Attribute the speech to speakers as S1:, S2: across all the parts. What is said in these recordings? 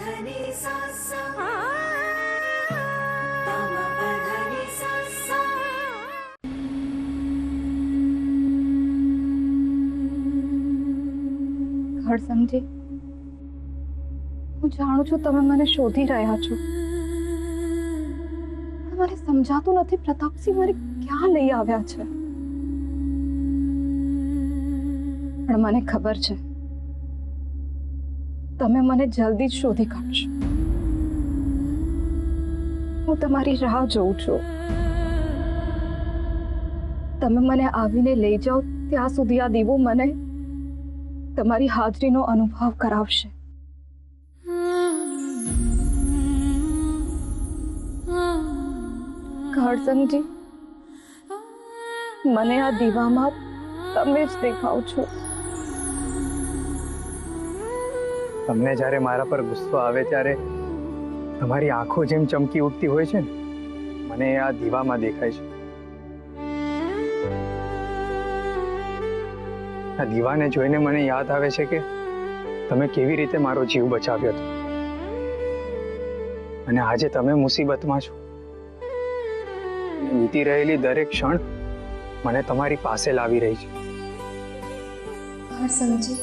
S1: હરસમજી, હું જાણું છું તમે મને શોધી રહ્યા છો. મને સમજાતું નથી પ્રતાપસિંહ મને ક્યાં લઈ આવ્યા છે. પણ મને ખબર છે તમે મને જલ્દી જ શોધી કાઢશો. હું તમારી રાહ જોઉં છું. તમે મને આવીને લઈ જાઓ ત્યાં સુધી આ દીવો મને તમારી હાજરીનો અનુભવ કરાવશે. હરસમજી, મને આ દીવામાં તમે જ દેખાવ છો.
S2: તમને જ્યારે મારા પર ગુસ્સો આવે ત્યારે તમારી આંખો જેમ ચમકી ઉઠતી હોય છે ને, મને આ દીવામાં દેખાય છે. આ દીવાને જોઈને મને યાદ આવે છે કે તમે કેવી રીતે મારો જીવ બચાવ્યો હતો, અને આજે તમે મુસીબતમાં છો. વીતી રહેલી દરેક ક્ષણ મને તમારી પાસે લાવી રહી છે.
S1: હરસમજી,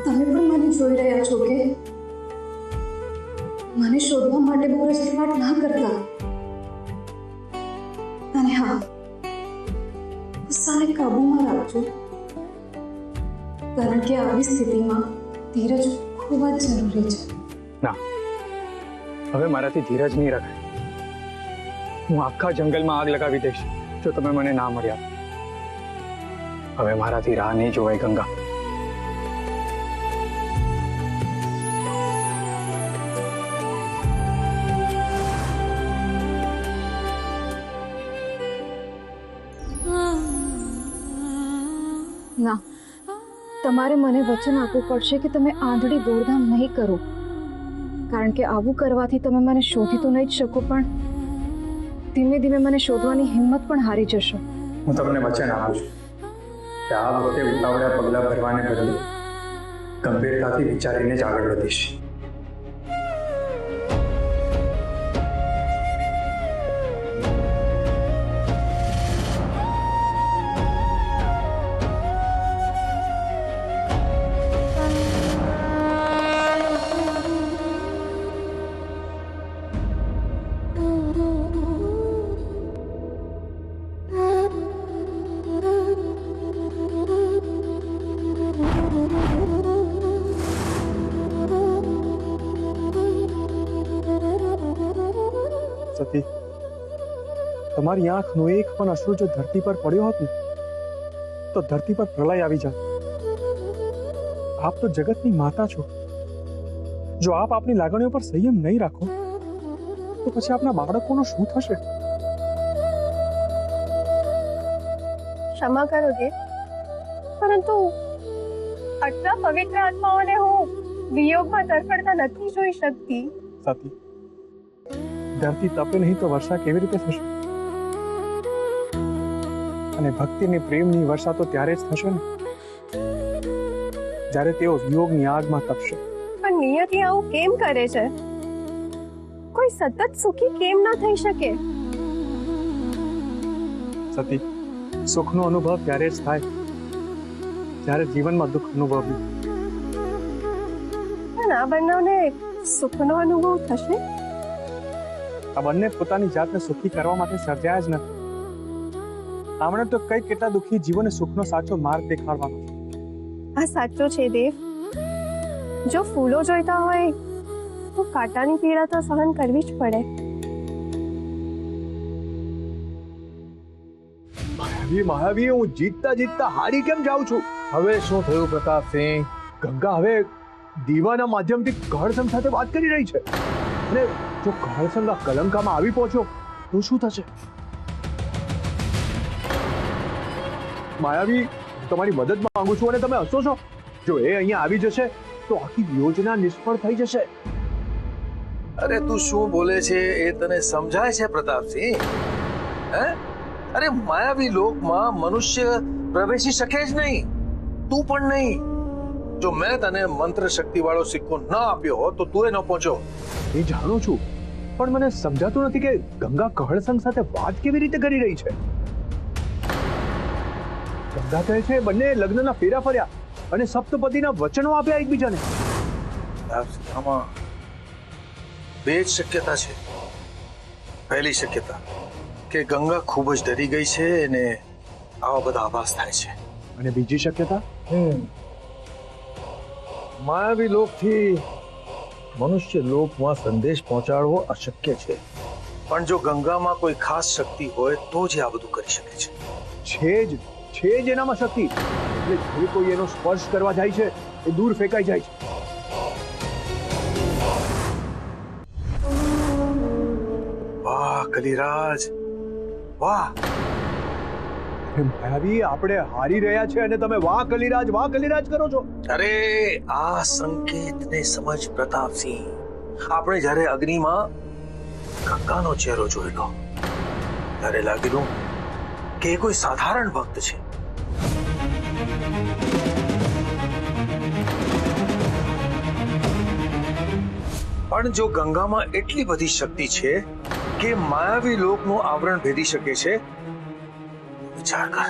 S1: તમે પણ મને જોઈ રહ્યા છો કે મને શોધવા માટે બહુ રજૂઆત ના કરતા. અને હા, ગુસ્સાને કાબૂમાં રાખજો, કારણ કે આવી સ્થિતિમાં ધીરજ ખૂબ જ જરૂરી છે.
S2: ના, હવે મારાથી ધીરજ નહીં રખાય. હું આખા જંગલમાં આગ લગાવી દઈશ જો તમે મને ના મળ્યા. હવે મારાથી રાહ નહીં જોવાય ગંગા.
S1: ના, તમારે મને વચન આપવું પડશે કે તમે આંધળી દોડધામ નહીં કરો, કારણ કે આવું કરવાથી તમે મને શોધી તો નહીં જ શકો, પણ ધીમે ધીમે મને શોધવાની હિંમત પણ હારી જશો.
S2: હું તમને વચન આપું છું કે આ વખતે ઉતાવળ્યા પગલાં ભરવાને બદલે ગંભીરતાથી વિચારીને જ આગળ વધીશ.
S3: સતી, તમારી આંખનો એક પણ અશ્રુ જો ધરતી પર પડ્યો હોત ને તો ધરતી પર પ્રલય આવી જાત. આપ તો જગતની માતા છો. જો આપ આપની લાગણીઓ પર સંયમ નહીં રાખો તો પછી આપના બાળકોનો શું થશે?
S4: ક્ષમા કરો દેવ, પરંતુ આટલા પવિત્ર આત્માઓને હું વિયોગમાં તરફડતા નથી જોઈ શકતી.
S3: સતી, ધરતી તપે નહીં તો વર્ષા કેવી રીતે થશે? અને ભક્તિની પ્રેમની વર્ષા તો ત્યારે જ થશે ને જ્યારે તેઓ વિયોગની આગમાં તપશે.
S4: પણ નિયતિ આવું કેમ કરે છે? કોઈ સતત સુખી કેમ ના થઈ શકે?
S3: સતી, સુખનો અનુભવ ત્યારે જ થાય જ્યારે જીવનમાં દુઃખ અનુભવ્યું.
S4: પણ આ બંનેને સુખનો અનુભવ થશે?
S3: આ બંને પોતાની જાતને સુખી કરવા માટે સર્જાયા જ નથી. આમણે તો કઈ કેટલા દુઃખી જીવોને સુખનો સાચો માર્ગ દેખાડવાનો.
S4: આ સાચું છે દેવ. જો ફૂલો જોઈતા હોય તો કાંટાની પીડા તો સહન કરવી જ પડે.
S5: મહાવીર, હું જીતતા જીતતા હારી કેમ જાઉં છું? હવે શું થયું પ્રતાપસિંહ? ગંગા હવે દીવાના માધ્યમથી ઘરસંગ સાથે વાત કરી રહી છે, અને જો ઘરસંગ આ કલંકામાં આવી પહોંચ્યો તો શું થશે? માયાવી, તમારી મદદ માંગુ છું અને તમે હસો છો. જો એ અહીંયા આવી જશે તો આખી યોજના નિષ્ફળ થઈ જશે.
S6: અરે તું શું બોલે છે એ તને સમજાય છે પ્રતાપસિંહ? હે, અરે માયાવી લોકમાં મનુષ્ય પ્રવેશી શકે જ નહીં, તું પણ નહીં. જો મેં તને મંત્ર શક્તિ વાળો સિક્કો ન આપ્યો હોત તો તું એ ન પહોંચ્યો.
S5: એ જાણું છું, પણ મને સમજાતું નથી કે ગંગા કહળસંગ સાથે વાત કેવી રીતે કરી રહી છે. ગંગા કહે છે બંને લગ્નના ફેરા ફર્યા અને સપ્તપદીના વચનો આપ્યા એકબીજાને.
S6: આમાં બે જ શક્યતા છે. પહેલી શક્યતા કે ગંગા ખૂબ જ ડરી ગઈ છે અને આવા બધા આભાસ થાય છે.
S5: અને બીજી શક્યતા,
S6: માયાવી લોકથી મનુષ્ય લોકમાં સંદેશ પહોંચાડવો અશક્ય છે. પણ જો ગંગામાં કોઈ ખાસ શક્તિ હોય તો જ આ બધું કરી શકે છે.
S5: છે જ એનામાં શક્તિ. એટલે જે કોઈ એનો સ્પર્શ કરવા જાય છે એ દૂર ફેંકાઈ જાય છે.
S6: વાહ કલિરાજ, વાહ.
S5: માયાવી, આપણે હારી રહ્યા છે અને તમે વાહ કલિરાજ કરો છો.
S6: અરે આ સંકેતને સમજ પ્રતાપસિંહ. આપણે જ્યારે અગ્નિમાં ગંગાનો ચહેરો જોયેલો ત્યારે લાગેલું કે એ કોઈ સાધારણ ભક્ત છે. પણ જો ગંગામાં એટલી બધી શક્તિ છે કે માયાવી લોકનું આવરણ ભેદી શકે છે, વિચાર કર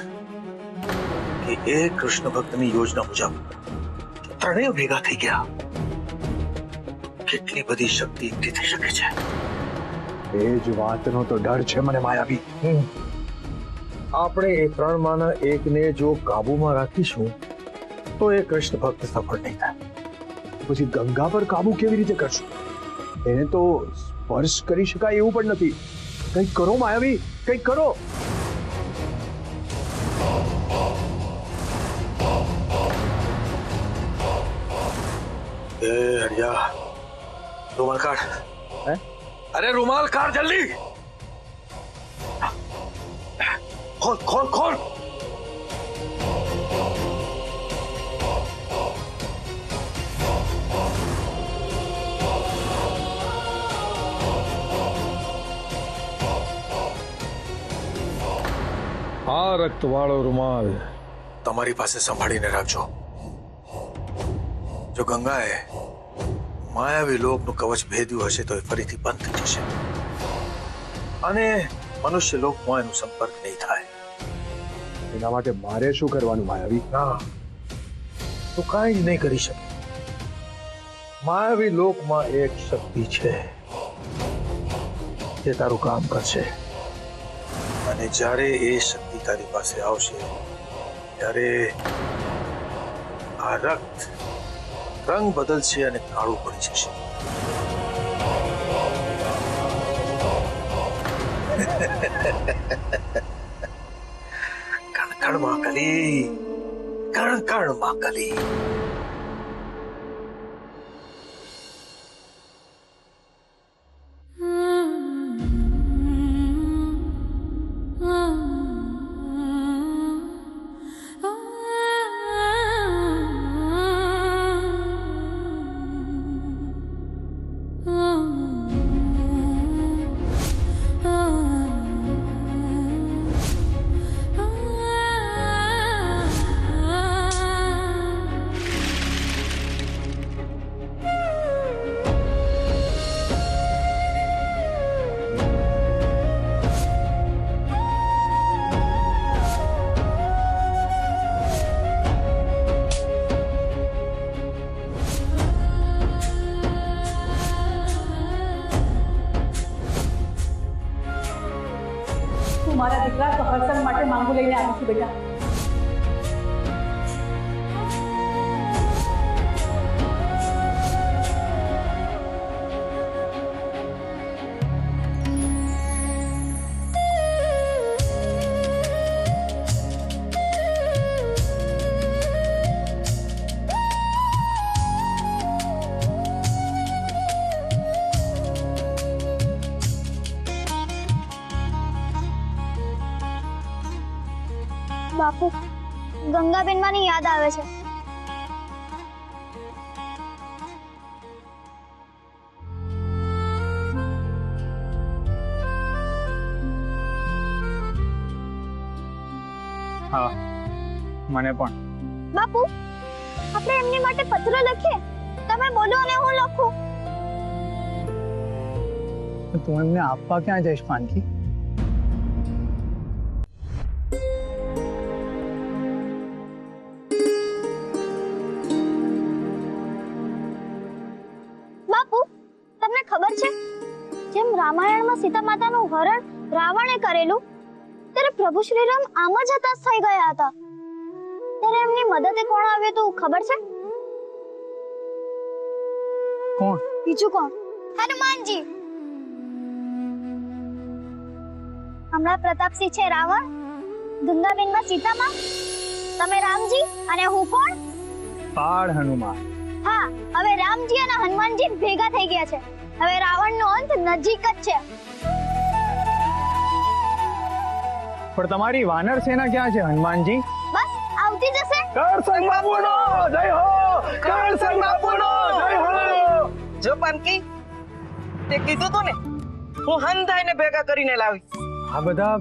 S6: કે એ કૃષ્ણ ભક્તની યોજના મુજબ ત્રણેય ભેગા થઈ ગયા. કેટલી બધી શક્તિ એકઠી થઈ શકે છે.
S5: એ જ વાતનો તો ડર છે મને માયાવી.
S6: આપણે એ ત્રણમાંના એકને જો કાબુમાં રાખીશું તો એ કૃષ્ણ ભક્ત સફળ નહીં થાય.
S5: પછી ગંગા પર કાબુ કેવી રીતે કરશું? એને તો સ્પર્શ કરી શકાય એવું પણ નથી. કંઈક કરો માયાવી, કંઈક કરો.
S6: એ હરિયા, રૂમાલ કાઢ.
S5: હે?
S6: અરે રૂમાલ કાઢ જલ્દી. ખોલ ખોલ ખોલ.
S7: આ રક્તવાળો રૂમાલ
S6: તમારી પાસે સંભાળીને રાખજો. જો ગંગાએ માયાવી લોકનું કવચ ભેદ્યું હશે તો એ ફરીથી બંધ થઈ જશે અને મનુષ્ય લોકમાં એનો સંપર્ક નહીં થાય.
S5: એના માટે મારે શું કરવાનું માયાવી?
S6: ના, તું કાંઈ જ નહીં કરી શકે. માયાવી લોકમાં એક શક્તિ છે જે તારું કામ કરશે અને જ્યારે એ શક્તિ તારી પાસે આવશે ત્યારે આ રક્ત રંગ બદલશે અને કાળું પડી જશે. કણ કણ માં કલી, કણ કણ માં કલી.
S8: હું મારા દીકરા કહળસંગ માટે માંગુ લઈને આવી છું બેટા.
S9: બાપુ, ગંગાબેન માની યાદ આવે છે.
S2: હા મને પણ.
S9: બાપુ આપણે એમની માટે પત્ર લખીએ. તમે બોલો અને હું લખું.
S2: તું એમને આપવા ક્યાં જઈશ પાનકી?
S9: બાપુ તમને ખબર છે જેમ રામાયણમાં સીતા માતાનું હરણ રાવણે કરેલું ત્યારે પ્રભુ શ્રીરામ આમ જ હતાશ થઈ ગયા હતા. ત્યારે એમની મદદે કોણ આવ્યું હતું ખબર છે?
S2: કોણ?
S9: બીજું કોણ? હનુમાનજી. હમણાં પ્રતાપસિંહ છે રાવણ, ગંગાબેનમાં સીતામાં, તમે રામજી અને હું કોણ?
S2: બાળ હનુમાન.
S9: હા, હવે રામજી અને હનુમાનજી ભેગા થઈ ગયા છે. હવે રાવણનો અંત નજીક જ છે.
S2: પણ તમારી વાનર સેના ક્યાં છે હનુમાનજી?
S9: બસ આવતી જશે.
S5: કરસંગ બાપુનો જય હો, કરસંગ બાપુનો જય હો.
S10: જો પાનકી તે કીધું તું ને હું હંધાઈને ભેગા કરીને લાવીશ.
S2: આ બધા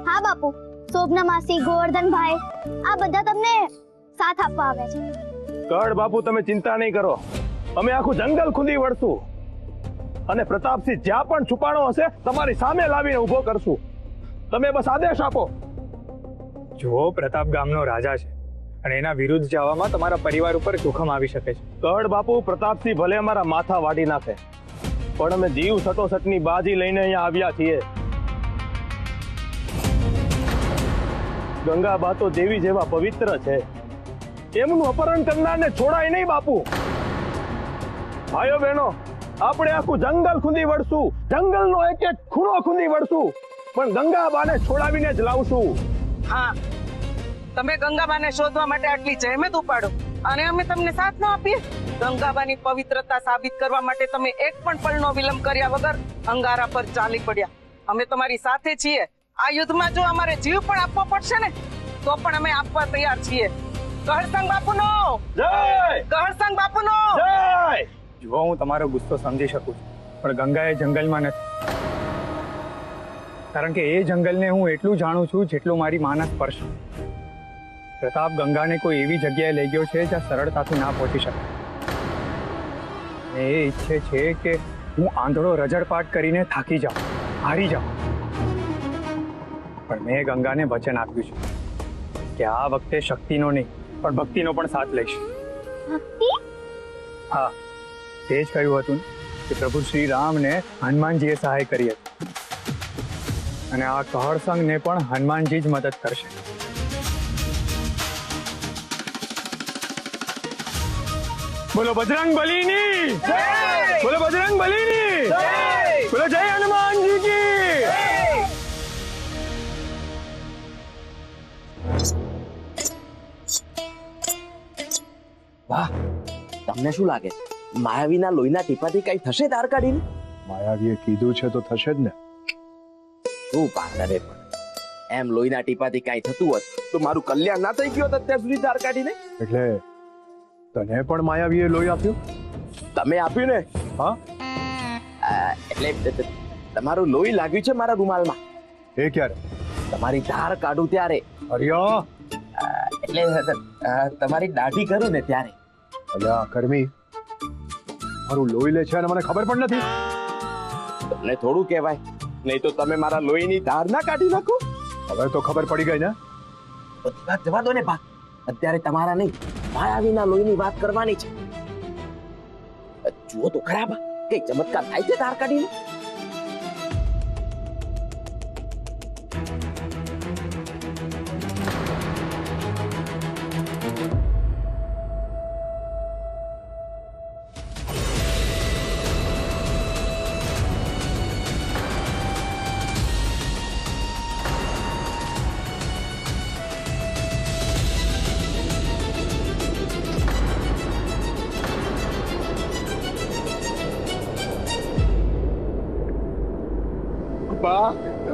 S9: હા બાપુ, શોભના માસી, ગોવર્ધનભાઈ આ બધા તમને સાથ આપવા આવ્યા છે.
S5: કડ બાપુ તમે ચિંતા નહીં કરો, અમે આખું જંગલ ખુદી વળશું અને પ્રતાપસિંહ જ્યાં પણ છુપાણો હશે તમારી સામે લાવીને ઊભો કરશું. તમે બસ આદેશ આપો.
S2: જો પ્રતાપ ગામનો રાજા છે અને એના વિરુદ્ધ જવામાં તમારા પરિવાર ઉપર જોખમ આવી શકે છે.
S5: કડ બાપુ પ્રતાપસિંહ ભલે અમારા માથા વાડી નાખે પણ અમે જીવ સટોસટની બાજી લઈને અહીંયા આવ્યા છીએ. ગંગાબા તો દેવી જેવા પવિત્ર છે, એમનું અપહરણ કરનારને છોડાય નહીં બાપુ. ભાઈઓ બહેનો, આપણે આખું જંગલ ખૂંદી વળશું, જંગલનો એક એક ખૂણો ખૂંદી વળશું, પણ ગંગાબાને છોડાવીને જ લાવશું.
S10: હા, તમે ગંગાબાને શોધવા માટે આટલી જહેમત ઉપાડો અને અમે તમને સાથ ન આપીએ. ગંગાબાની પવિત્રતા સાબિત કરવા માટે તમે એક પણ પળનો વિલંબ કર્યા વગર અંગારા પર ચાલી પડ્યા. અમે તમારી સાથે છીએ. આ યુદ્ધમાં જો અમારે જીવ પણ આપવો પડશે ને તો પણ અમે આપવા તૈયાર છીએ. કહરસંગ બાપુનો
S5: જય,
S10: કહરસંગ બાપુનો
S5: જય.
S2: જો હું તમારો ગુસ્સો સમજી શકું છું, પણ ગંગા એ જંગલમાં નથી. કારણ કે એ જંગલને હું એટલું જાણું છું જેટલું મારી માના સ્પર્શ. પ્રતાપ ગંગાને કોઈ એવી જગ્યાએ લઈ ગયો છે જ્યાં સરળતાથી ના પહોંચી શકે. એ ઈચ્છે છે કે હું આંધળો રજડપાટ કરીને થાકી જાઉં, હારી જાઉં. પણ મેં ગંગાને વચન આપ્યું છે કે આ વખતે શક્તિનો નહીં પણ ભક્તિનો પણ સાથ લઈશ.
S9: ભક્તિ?
S2: હા, તે જ કહ્યું હતું કે પ્રભુ શ્રી રામને હનુમાનજીએ સહાય કરી હતી અને આ કહળસંગને પણ હનુમાનજી જ મદદ કરશે. બોલો બજરંગ બલીની જય! બોલો બજરંગ બલીની જય! બોલો જય હનુમાનજી કી!
S11: વાહ, તમને શું લાગે માયાવીના લોહીના ટીપાથી કઈ થશે દ્વારકાધીને?
S5: માયાવીએ કીધું છે તો થશે જ ને.
S11: શું પાગલે પણ એમ લોહીના ટીપાથી કઈ થતું હોત તો મારું કલ્યાણ ના થઈ ગયું હોત અત્યાર સુધી દ્વારકાધીને.
S5: એટલે તને પણ માયાવીએ લોહી આપ્યું?
S11: તમે આપ્યું ને?
S5: હા,
S11: એટલે તમારું લોહી લાગ્યું છે મારા રૂમાલમાં.
S5: એ ક્યારે?
S11: તમારી ધાર કાઢું ત્યારે.
S5: અરિયા,
S11: એટલે તમારી દાઢી કરું ને ત્યારે.
S5: અલ્યા કર્મી, મારું લોહી લે છે અને મને ખબર પણ નથી.
S11: તમને થોડું કહેવાય, નહીં તો તમે મારા લોહીની ધાર ના કાઢી નાખો.
S5: હવે તો ખબર પડી ગઈ ને.
S11: બધી વાત જવા દો ને બા, અત્યારે તમારા નહીં માયાવીના લોહીની વાત કરવાની છે. જુઓ તો ખરા બા, કઈ ચમત્કાર થાય છે ધાર કાઢીને.
S5: બા,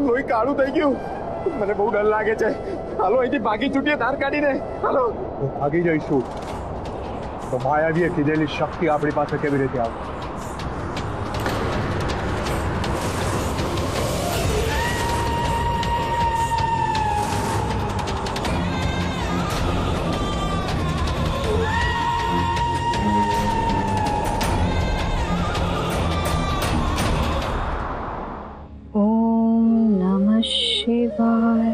S5: લોહી કાળું થઈ ગયું, મને બહુ ડર લાગે છે. હાલો અહીંથી ભાગી છૂટીએ ધાર કાઢીને. હાલો. ભાગી જઈશું તો માયાવીએ કીધેલી શક્તિ આપણી પાસે કેવી રીતે આવે?
S1: શિવાય.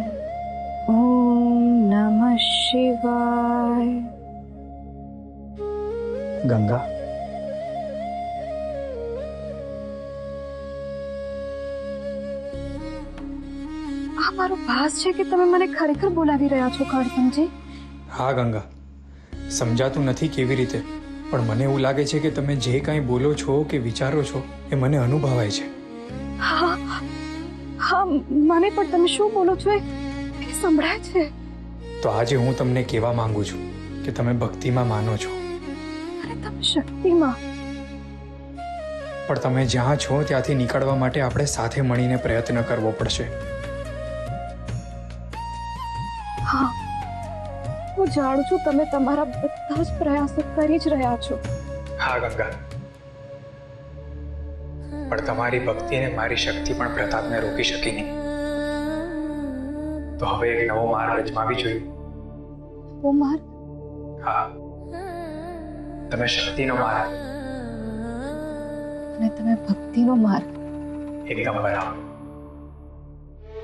S1: ઓમ નમઃ શિવાય.
S2: ગંગા,
S1: આ મારો ભાસ છે કે તમે મને ખરેખર બોલાવી રહ્યા છો કરસનજી?
S12: હા ગંગા, સમજાતું નથી કેવી રીતે, પણ મને એવું લાગે છે કે તમે જે કાંઈ બોલો છો કે વિચારો છો એ મને અનુભવાય છે.
S1: હા હા, મને પણ તમે શું બોલો છો એ સંભળાય છે.
S12: તો આજે હું તમને કહેવા માંગુ છું કે તમે ભક્તિમાં માનો છો,
S1: અને તમે શક્તિમાં.
S12: પણ તમે જ્યાં છો ત્યાંથી નીકળવા માટે આપણે સાથે મળીને પ્રયત્ન કરવો પડશે.
S1: હા, હું જાણું છું તમે તમારા બધા જ પ્રયાસો કરી જ રહ્યા છો.
S12: હા ગંગા, પણ તમારી ભક્તિ અને મારી શક્તિ પણ પ્રતાપને રોકી શકી નહીં. તો હવે એક નવો માર્ગ અજમાવી જોઈએ.
S1: ઓ માર,
S12: હા, તમે શક્તિનો માર્ગ.
S1: અને તમે ભક્તિનો માર્ગ.
S12: એકદમ બરાબર.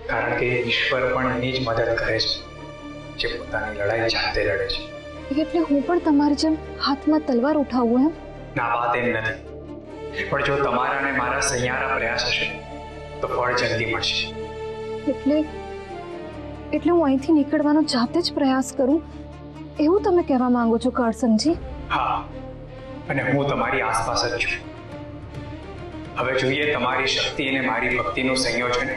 S12: કારણ કે ઈશ્વર પણ એની જ મદદ કરે છે જે પોતાની લડાઈ જાતે લડે છે.
S1: એટલે હું પણ તમારી જેમ હાથમાં તલવાર ઉઠાવું એમ?
S12: ના, વાત એમ નથી, પણ જો તમારા અને મારા સહિયારા પ્રયાસ હશે તો ફળ જલ્દી મળશે.
S1: એટલે હું અહીંથી નીકળવાનો જાતે જ પ્રયાસ કરું એવું તમે કહેવા માંગો છો કરસનજી?
S12: હા, અને હું તમારી આસપાસ જ છું. હવે જોઈએ તમારી શક્તિ અને મારી ભક્તિનું સંયોજન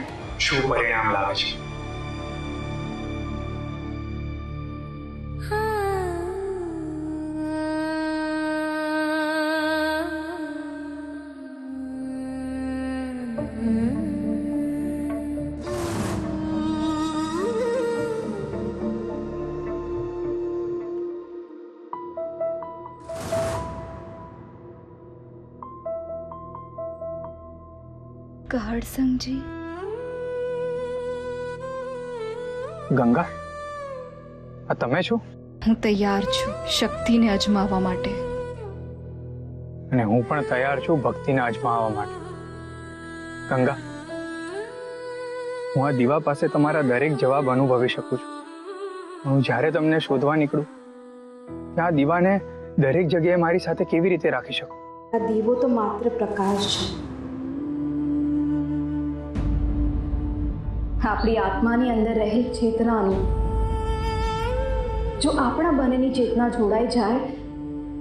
S12: શું પરિણામ લાવે છે.
S1: કરસનજી,
S2: ગંગા, આ તમે છો?
S1: હું તૈયાર છું શક્તિને અજમાવવા માટે.
S2: અને હું પણ તૈયાર છું ભક્તિને અજમાવવા માટે. ગંગા, હું આ દીવા પાસે તમારા દરેક જવાબ અનુભવી શકું છું. હું જ્યારે તમને શોધવા નીકળું ત્યાં આ દીવાને દરેક જગ્યાએ મારી સાથે કેવી રીતે રાખી શકું?
S8: આ દીવો તો માત્ર પ્રકાશ છે. આપણી આત્માની અંદર રહેલ ચેતનાનું, જો આપણા બંનેની ચેતના જોડાઈ જાય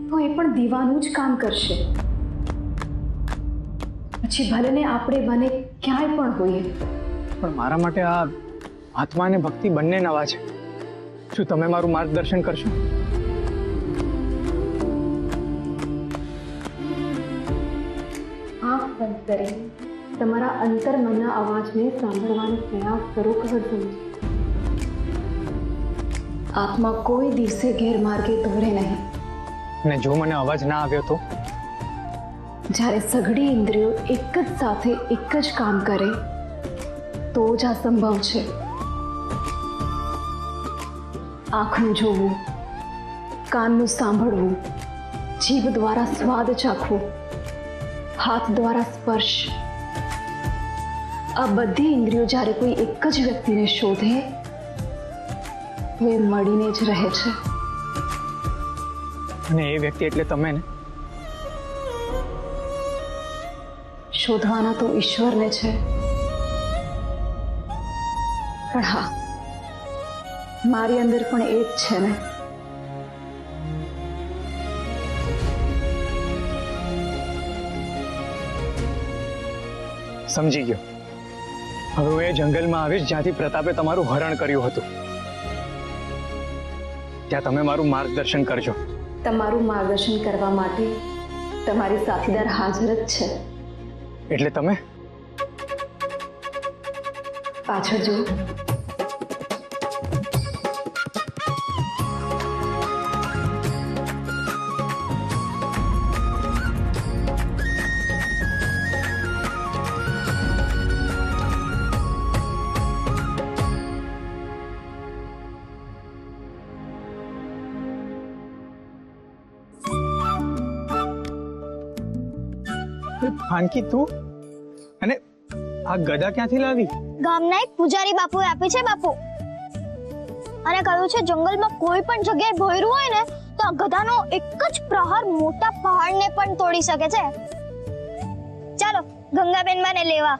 S8: તો એ પણ દીવાનું જ કામ કરશે. પછી ભલે ને આપણે બંને ક્યાંય પણ હોઈએ.
S2: પણ મારા માટે આ આત્મા અને ભક્તિ બંને નવા છે. શું તમે મારું માર્ગદર્શન કરશો?
S8: આંખ બંધ કરી તમારા અંતર્મનના અવાજને સાંભળવાનો પ્રયાસ કરો કરસનજી. આત્મા કોઈ દિવસે ગેરમાર્ગે દોરે નહીં.
S2: અને જો મને અવાજ ના આવ્યો તો?
S8: જ્યારે સઘળી ઇન્દ્રિયો એક જ સાથે એક જ કામ કરે તો જ આ સંભવ છે. આંખનું જોવું, કાનનું સાંભળવું, જીભ દ્વારા સ્વાદ ચાખવો, હાથ દ્વારા સ્પર્શ, આ બધી ઇન્દ્રિયો જ્યારે કોઈ એક જ વ્યક્તિને શોધે તો એ મળીને જ રહે છે.
S2: અને એ વ્યક્તિ એટલે તમે ને?
S8: શોધવાના તો ઈશ્વરને છે, પણ હા, મારી અંદર પણ એ જ છે ને.
S2: સમજી ગયો. હવે હું એ જંગલમાં આવીશ જ્યાંથી પ્રતાપે તમારું હરણ કર્યું હતું. ત્યાં તમે મારું માર્ગદર્શન કરજો.
S8: તમારું માર્ગદર્શન કરવા માટે તમારી સાથીદાર હાજર જ છે.
S2: એટલે તમે
S8: પાછળ જુઓ.
S2: ફાનકી, તું? અને આ ગદા ક્યાંથી લાવી?
S9: ગામના એક પૂજારી બાપુએ આપી છે બાપુ. અને કહ્યું છે જંગલમાં કોઈ પણ જગ્યાએ ભોયરું હોય ને તો આ ગધાનો એક જ પ્રહાર મોટા પહાડને પણ તોડી શકે છે. ચાલો ગંગાબેન મને લેવા.